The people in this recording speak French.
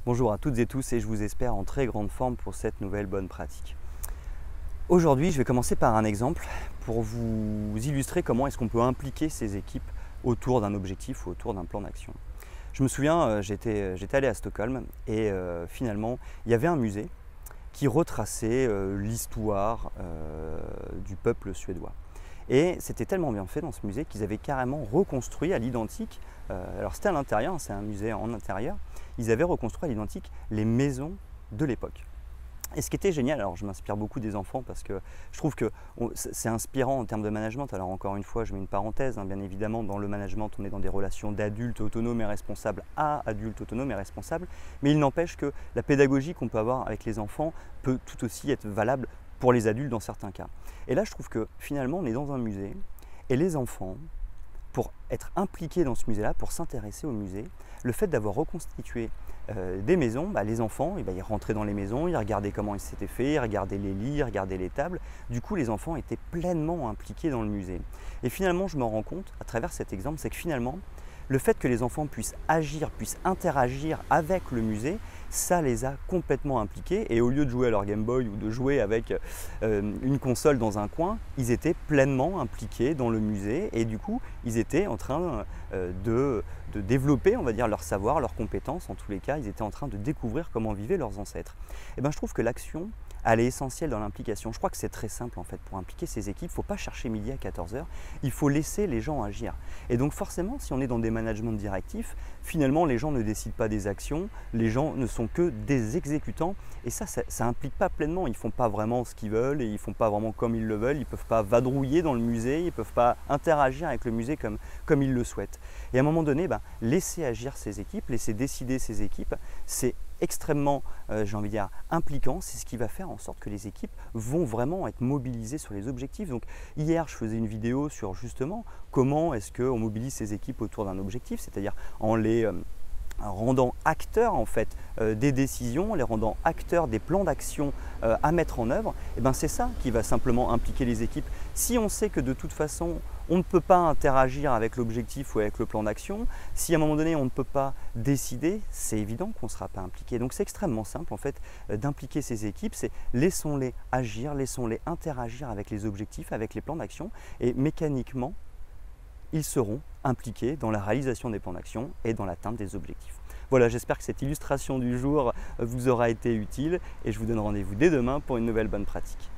Bonjour à toutes et tous et je vous espère en très grande forme pour cette nouvelle bonne pratique. Aujourd'hui, je vais commencer par un exemple pour vous illustrer comment est-ce qu'on peut impliquer ces équipes autour d'un objectif ou autour d'un plan d'action. Je me souviens, j'étais allé à Stockholm et finalement, il y avait un musée qui retraçait l'histoire du peuple suédois. Et c'était tellement bien fait dans ce musée qu'ils avaient carrément reconstruit à l'identique, alors c'était à l'intérieur, c'est un musée en intérieur, ils avaient reconstruit à l'identique les maisons de l'époque. Et ce qui était génial, alors je m'inspire beaucoup des enfants parce que je trouve que c'est inspirant en termes de management. Alors encore une fois, je mets une parenthèse, bien évidemment, dans le management, on est dans des relations d'adultes autonomes et responsables à adultes autonomes et responsables, mais il n'empêche que la pédagogie qu'on peut avoir avec les enfants peut tout aussi être valable pour les adultes dans certains cas. Et là, je trouve que finalement, on est dans un musée et les enfants, pour être impliqués dans ce musée-là, pour s'intéresser au musée, le fait d'avoir reconstitué des maisons, les enfants, ils rentraient dans les maisons, ils regardaient comment ils s'étaient fait, ils regardaient les lits, ils regardaient les tables. Du coup, les enfants étaient pleinement impliqués dans le musée. Et finalement, je me rends compte, à travers cet exemple, c'est que finalement, le fait que les enfants puissent agir, puissent interagir avec le musée, ça les a complètement impliqués. Et au lieu de jouer à leur Game Boy ou de jouer avec une console dans un coin, ils étaient pleinement impliqués dans le musée. Et du coup, ils étaient en train de développer, on va dire, leur savoir, leurs compétences. En tous les cas, ils étaient en train de découvrir comment vivaient leurs ancêtres. Et bien, je trouve que l'action, elle est essentielle dans l'implication. Je crois que c'est très simple en fait pour impliquer ces équipes. Il ne faut pas chercher midi à 14h, il faut laisser les gens agir. Et donc forcément, si on est dans des managements directifs, finalement les gens ne décident pas des actions, les gens ne sont que des exécutants. Et ça implique pas pleinement. Ils ne font pas vraiment ce qu'ils veulent et ils ne font pas vraiment comme ils le veulent. Ils ne peuvent pas vadrouiller dans le musée, ils ne peuvent pas interagir avec le musée comme ils le souhaitent. Et à un moment donné, laisser agir ces équipes, laisser décider ces équipes, c'est extrêmement, j'ai envie de dire, impliquant. C'est ce qui va faire en sorte que les équipes vont vraiment être mobilisées sur les objectifs. Donc hier, je faisais une vidéo sur justement comment est-ce qu'on mobilise ces équipes autour d'un objectif, c'est-à-dire en les rendant acteurs en fait des décisions, les rendant acteurs des plans d'action à mettre en œuvre. Et c'est ça qui va simplement impliquer les équipes. Si on sait que de toute façon on ne peut pas interagir avec l'objectif ou avec le plan d'action, si à un moment donné on ne peut pas décider, c'est évident qu'on ne sera pas impliqué. Donc c'est extrêmement simple en fait d'impliquer ces équipes, c'est laissons-les agir, laissons-les interagir avec les objectifs, avec les plans d'action et mécaniquement ils seront impliqués dans la réalisation des plans d'action et dans l'atteinte des objectifs. Voilà, j'espère que cette illustration du jour vous aura été utile et je vous donne rendez-vous dès demain pour une nouvelle bonne pratique.